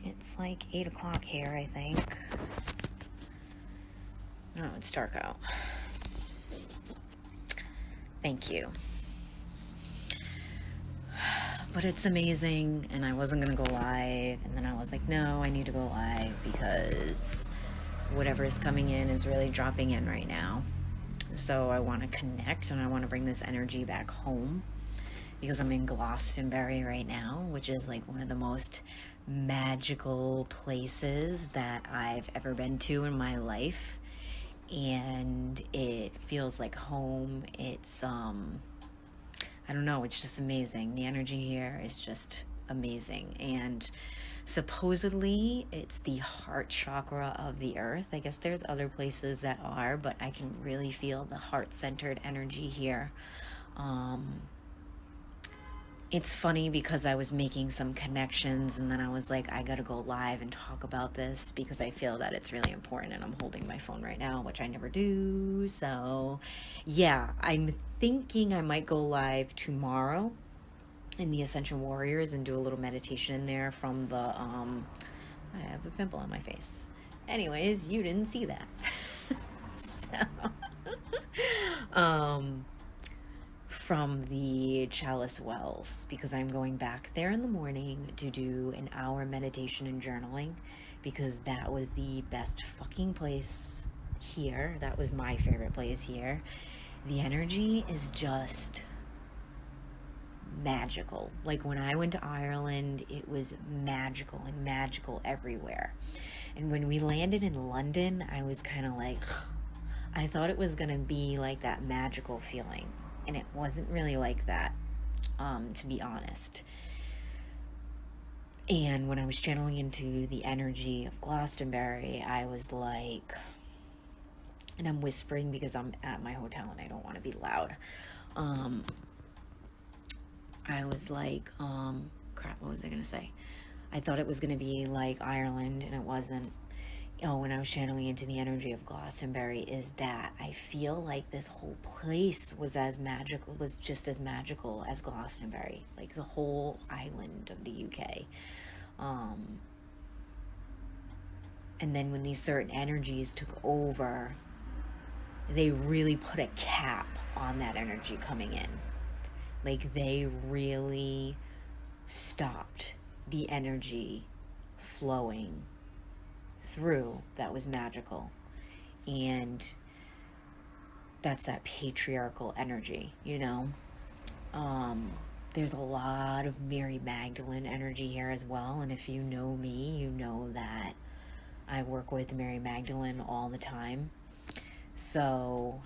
It's like 8 o'clock here, I think. No, it's dark out. Thank you. But it's amazing, and I wasn't gonna go live, and then I was like, no, I need to go live because whatever is coming in is really dropping in right now. So I want to connect, and I want to bring this energy back home because I'm in Glastonbury right now, which is like one of the most magical places that I've ever been to in my life. And it feels like home. It's I don't know, it's just amazing. The energy here is just amazing. And supposedly it's the heart chakra of the earth. I guess there's other places that are, but I can really feel the heart-centered energy here. It's funny because I was making some connections, and then I was like, I gotta go live and talk about this because I feel that it's really important, and I'm holding my phone right now, which I never do. So yeah, I'm thinking I might go live tomorrow in the Ascension Warriors and do a little meditation in there from the I have a pimple on my face. Anyways, you didn't see that. From the Chalice Wells, because I'm going back there in the morning to do an hour meditation and journaling, because that was the best fucking place here. That was my favorite place here. The energy is just magical. Like when I went to Ireland, it was magical and magical everywhere. And when we landed in London, I was kind of like, I thought it was gonna be like that magical feeling, and it wasn't really like that, to be honest. And when I was channeling into the energy of Glastonbury, I was like, and I'm whispering because I'm at my hotel and I don't want to be loud. I was like, crap, what was I gonna say? I thought it was gonna be like Ireland, and it wasn't. When I was channeling into the energy of Glastonbury, is that I feel like this whole place was just as magical as Glastonbury, like the whole island of the UK. And then when these certain energies took over, they really put a cap on that energy coming in. Like they really stopped the energy flowing through that was magical. And that's that patriarchal energy, you know. There's a lot of Mary Magdalene energy here as well, and if you know me, you know that I work with Mary Magdalene all the time. So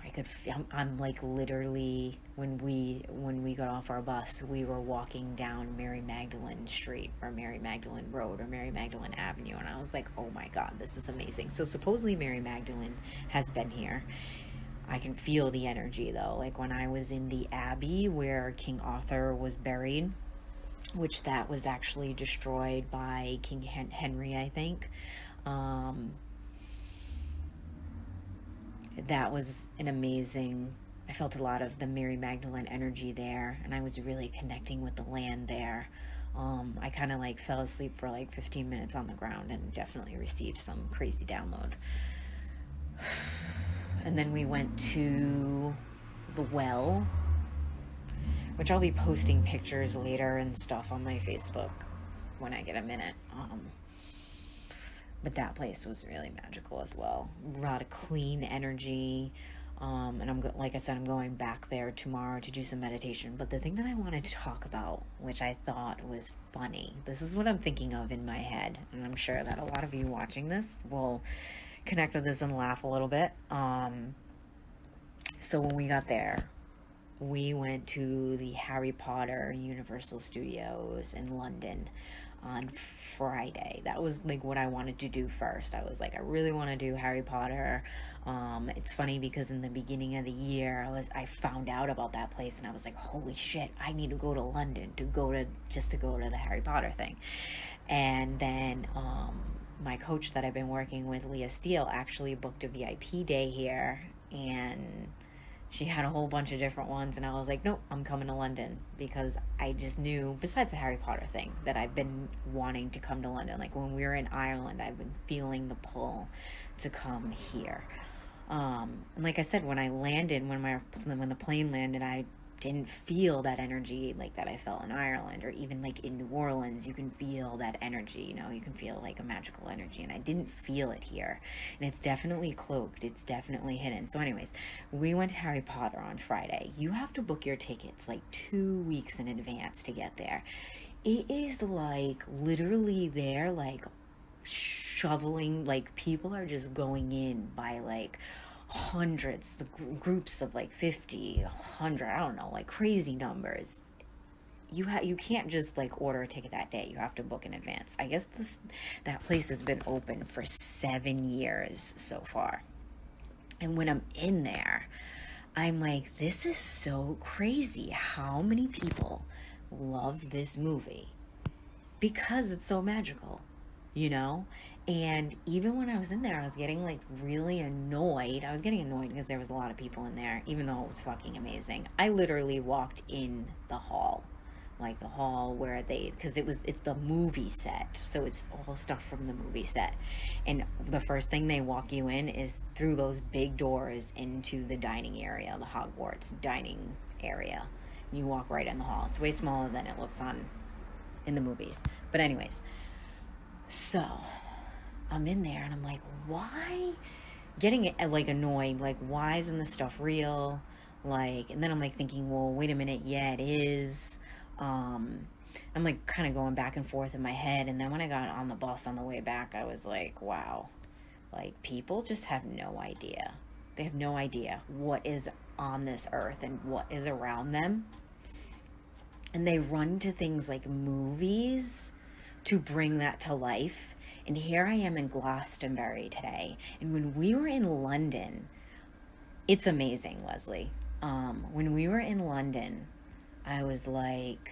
I'm like literally, when we got off our bus, we were walking down Mary Magdalene Street or Mary Magdalene Road or Mary Magdalene Avenue, and I was like, oh my God, this is amazing. So supposedly Mary Magdalene has been here. I can feel the energy though. Like when I was in the Abbey where King Arthur was buried, which that was actually destroyed by King Henry, I think. That was an amazing, I felt a lot of the Mary Magdalene energy there, and I was really connecting with the land there. I kind of like fell asleep for like 15 minutes on the ground and definitely received some crazy download. And then we went to the well, which I'll be posting pictures later and stuff on my Facebook when I get a minute. But that place was really magical as well. A lot of clean energy. And like I said, I'm going back there tomorrow to do some meditation. But the thing that I wanted to talk about, which I thought was funny, this is what I'm thinking of in my head, and I'm sure that a lot of you watching this will connect with this and laugh a little bit. So when we got there, we went to the Harry Potter Universal Studios in London on Friday. That was like what I wanted to do first. I was like, I really want to do Harry Potter. It's funny because in the beginning of the year, I found out about that place, and I was like, holy shit, I need to go to London to go to the Harry Potter thing. And then my coach that I've been working with, Leah Steele, actually booked a VIP day here, and She had a whole bunch of different ones, and I was like, nope, I'm coming to London, because I just knew, besides the Harry Potter thing, that I've been wanting to come to London. Like when we were in Ireland, I've been feeling the pull to come here. And like I said, when I landed, when the plane landed, I didn't feel that energy like that I felt in Ireland, or even like in New Orleans. You can feel that energy, you can feel like a magical energy, and I didn't feel it here. And it's definitely cloaked, it's definitely hidden. So anyways, we went to Harry Potter on Friday. You have to book your tickets like 2 weeks in advance to get there. It is like literally there, like shoveling, like people are just going in by like hundreds, the groups of like 50, 100, I don't know, like crazy numbers. You can't just like order a ticket that day. You have to book in advance. I guess that place has been open for 7 years so far. And when I'm in there, I'm like, this is so crazy how many people love this movie because it's so magical, you know? And even when I was in there, I was getting like really annoyed. I was getting annoyed because there was a lot of people in there, even though it was fucking amazing. I literally walked in the hall, like the hall where because it's the movie set. So it's all stuff from the movie set. And the first thing they walk you in is through those big doors into the dining area, the Hogwarts dining area. And you walk right in the hall. It's way smaller than it looks in the movies. But anyways, so I'm in there and I'm like, why? Getting like annoyed, like, why isn't this stuff real? Like, and then I'm like thinking, well, wait a minute, yeah, it is. I'm like kind of going back and forth in my head. And then when I got on the bus on the way back, I was like, wow, like people just have no idea. They have no idea what is on this earth and what is around them. And they run to things like movies to bring that to life. And here I am in Glastonbury today. And when we were in London, it's amazing, Leslie. When we were in London, I was like,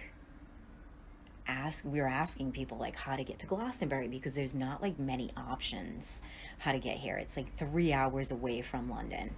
we were asking people like how to get to Glastonbury, because there's not like many options how to get here. It's like 3 hours away from London.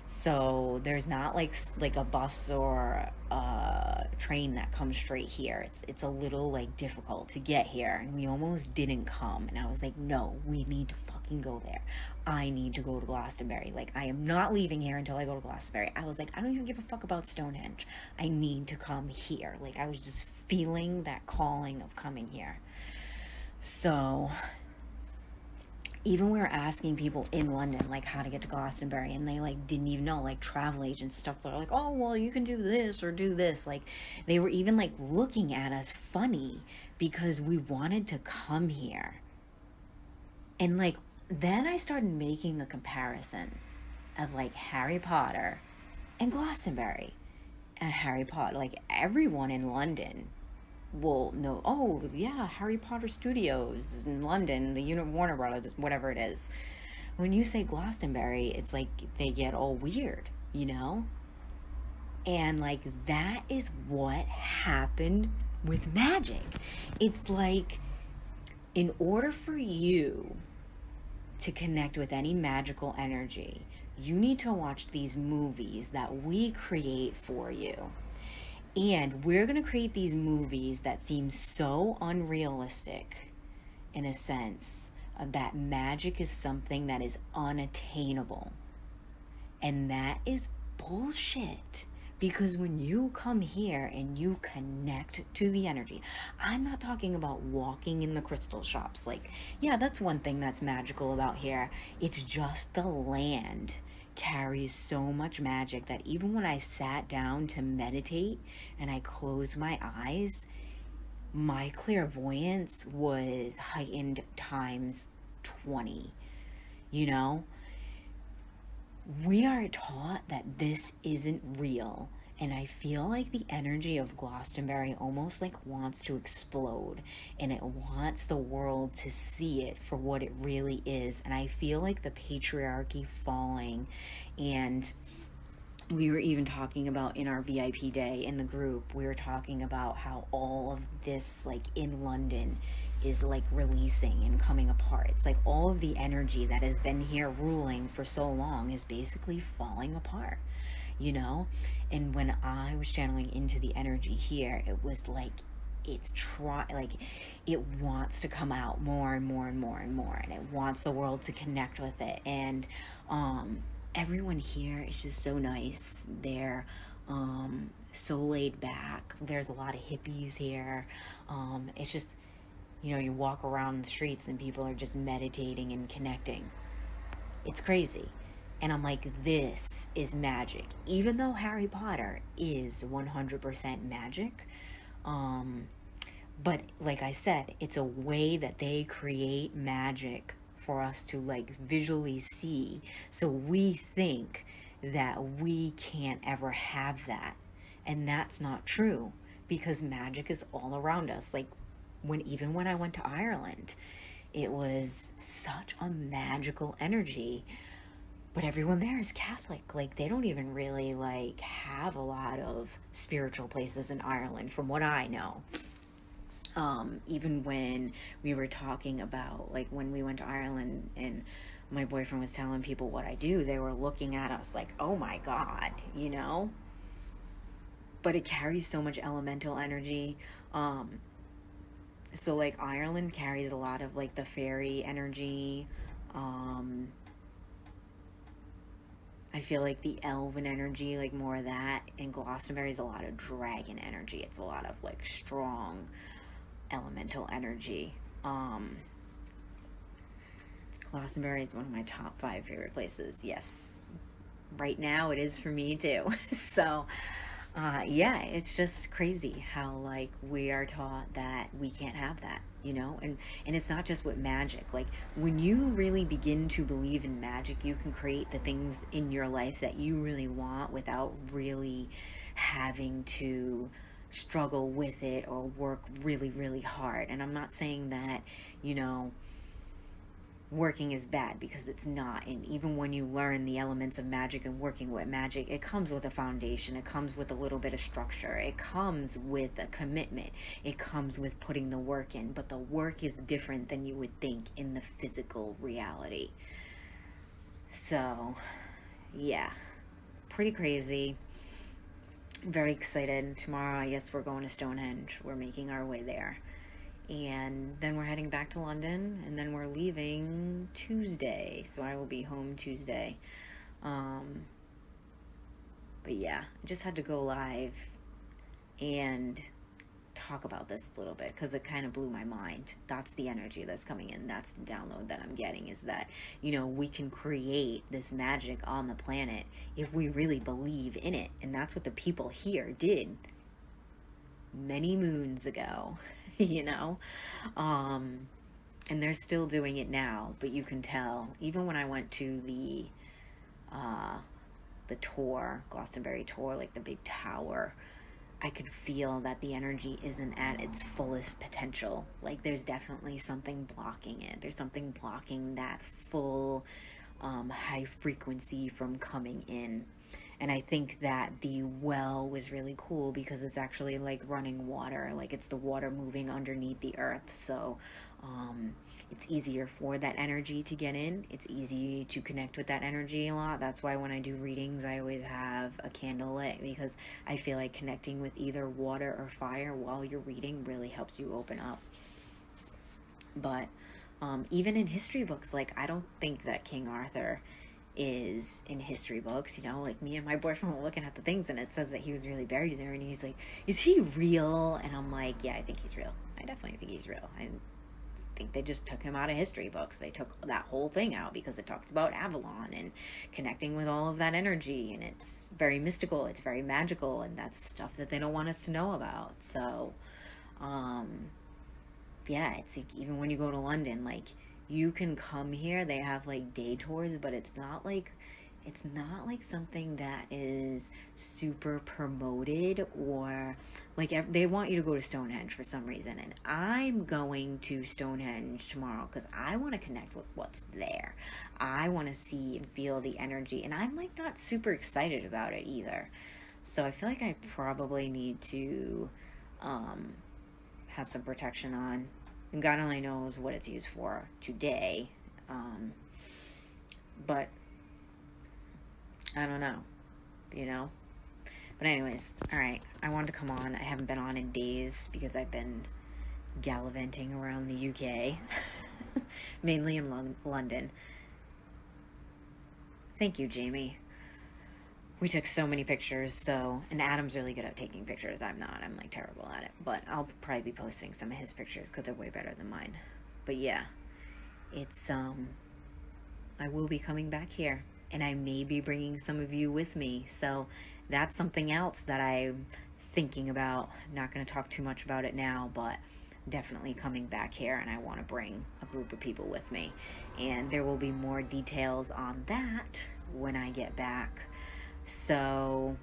So there's not like a bus or a train that comes straight here. It's a little like difficult to get here, and we almost didn't come. And I was like, no, we need to fucking go there. I need to go to Glastonbury. Like, I am not leaving here until I go to Glastonbury. I was like, I don't even give a fuck about Stonehenge. I need to come here. Like, I was just feeling that calling of coming here. So even we were asking people in London like how to get to Glastonbury, and they like didn't even know, like travel agents stuff. They're like, oh well, you can do this or do this. Like they were even like looking at us funny because we wanted to come here. And like then I started making the comparison of like Harry Potter and Glastonbury. And Harry Potter, like everyone in London will know, oh yeah, Harry Potter Studios in London, the Warner Brothers, whatever it is. When you say Glastonbury, it's like they get all weird, you know? And like that is what happened with Magick. It's like, in order for you to connect with any magical energy, you need to watch these movies that we create for you. And we're going to create these movies that seem so unrealistic, in a sense, that magic is something that is unattainable. And that is bullshit. Because when you come here and you connect to the energy, I'm not talking about walking in the crystal shops. Like, yeah, that's one thing that's magical about here. It's just the land carries so much magic that even when I sat down to meditate and I closed my eyes, my clairvoyance was heightened times 20. You know, we are taught that this isn't real. And I feel like the energy of Glastonbury almost like wants to explode, and it wants the world to see it for what it really is. And I feel like the patriarchy falling, and we were even talking about in our VIP day in the group, we were talking about how all of this like in London is like releasing and coming apart. It's like all of the energy that has been here ruling for so long is basically falling apart. you know? And when I was channeling into the energy here, it was like it wants to come out more and more and more and more, and it wants the world to connect with it. And everyone here is just so nice. They're so laid back. There's a lot of hippies here. It's just, you walk around the streets and people are just meditating and connecting. It's crazy. And I'm like, this is magic. Even though Harry Potter is 100% magic, um, but like I said, it's a way that they create magic for us to like visually see. So we think that we can't ever have that. And that's not true, because magic is all around us. Like even when I went to Ireland, it was such a magical energy. But everyone there is Catholic. Like they don't even really like have a lot of spiritual places in Ireland from what I know. Even when we were talking about like when we went to Ireland and my boyfriend was telling people what I do, they were looking at us like, oh my God, but it carries so much elemental energy. So like Ireland carries a lot of like the fairy energy. I feel like the elven energy, like more of that. And Glastonbury is a lot of dragon energy. It's a lot of like strong elemental energy. Glastonbury is one of my top 5 favorite places. Yes, right now it is for me too. So yeah, it's just crazy how like we are taught that we can't have that, and it's not just with magic. Like when you really begin to believe in magic, you can create the things in your life that you really want without really having to struggle with it or work really, really hard. And I'm not saying that, working is bad, because it's not. And even when you learn the elements of magic and working with magic, it comes with a foundation, it comes with a little bit of structure, it comes with a commitment, it comes with putting the work in. But the work is different than you would think in the physical reality. So yeah, pretty crazy. Very excited. Tomorrow I guess we're going to Stonehenge. We're making our way there, and then we're heading back to London, and then we're leaving Tuesday, so I will be home Tuesday. But yeah, I just had to go live and talk about this a little bit because it kind of blew my mind. That's the energy that's coming in. That's the download that I'm getting, is that, we can create this magic on the planet if we really believe in it. And that's what the people here did many moons ago. And they're still doing it now, but you can tell. Even when I went to the tour, Glastonbury tour, like the big tower, I could feel that the energy isn't at its fullest potential. Like there's definitely something blocking it. There's something blocking that full high frequency from coming in. And I think that the well was really cool because it's actually like running water, like it's the water moving underneath the earth. So it's easier for that energy to get in. It's easy to connect with that energy a lot. That's why when I do readings, I always have a candle lit, because I feel like connecting with either water or fire while you're reading really helps you open up. But even in history books, like I don't think that King Arthur is in history books. Like me and my boyfriend were looking at the things and it says that he was really buried there, and he's like, is he real? And I'm like, yeah, I think he's real. I definitely think he's real. I think they just took him out of history books. They took that whole thing out because it talks about Avalon and connecting with all of that energy, and it's very mystical, it's very magical, and that's stuff that they don't want us to know about. So yeah, it's like even when you go to London, like you can come here, they have like day tours, but it's not like something that is super promoted, or like they want you to go to Stonehenge for some reason. And I'm going to Stonehenge tomorrow because I want to connect with what's there. I want to see and feel the energy, and I'm like not super excited about it either. So I feel like I probably need to have some protection on. And God only knows what it's used for today. But I don't know. you know? But anyways, all right. I wanted to come on. I haven't been on in days because I've been gallivanting around the UK, mainly in London. Thank you, Jamie. We took so many pictures, and Adam's really good at taking pictures. I'm not. I'm like terrible at it. But I'll probably be posting some of his pictures because they're way better than mine. But yeah, it's, I will be coming back here, and I may be bringing some of you with me. So that's something else that I'm thinking about. Not going to talk too much about it now, but definitely coming back here, and I want to bring a group of people with me. And there will be more details on that when I get back. So,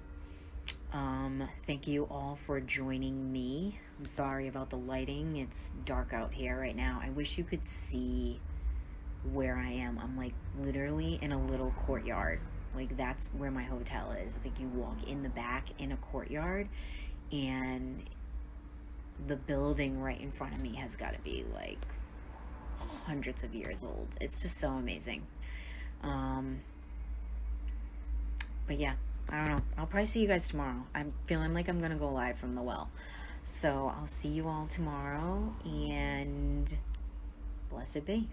thank you all for joining me. I'm sorry about the lighting. It's dark out here right now. I wish you could see where I am. I'm like literally in a little courtyard. Like that's where my hotel is. It's like you walk in the back in a courtyard, and the building right in front of me has got to be like hundreds of years old. It's just so amazing. But yeah, I don't know. I'll probably see you guys tomorrow. I'm feeling like I'm gonna go live from the well. So I'll see you all tomorrow, and blessed be.